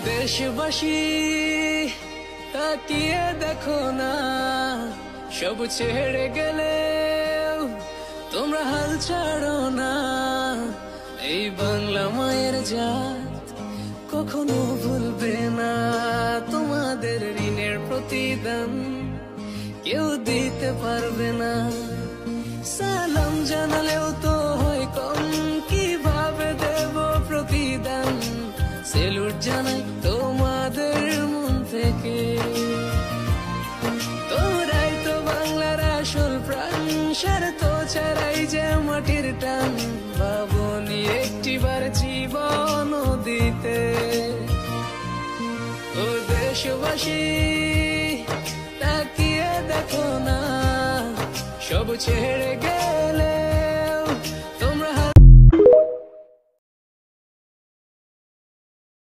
দেশবাসী তাকিয়ে দেখো না, সব ছেড়ে গেলেও তোমরা হাল ছাড়ো না। এই বাংলা মায়ের জাত কখনো ভুলবে না, তোমাদের ঋণের প্রতিদান কেউ দিতে পারবে না। সালাম জানালেও তো হয় কম, কিভাবে দেব প্রতিদান? সেলুট জানাই তোমাদের মন থেকে, তোমরাই তো বাংলার আসল প্রাণ। স্বার্থ ছাড়াই যে মাটির টান, ভাবনি একটিবার জীবন দিতে। ও দেশবাসী তাকিয়ে দেখো না, সব ছেড়ে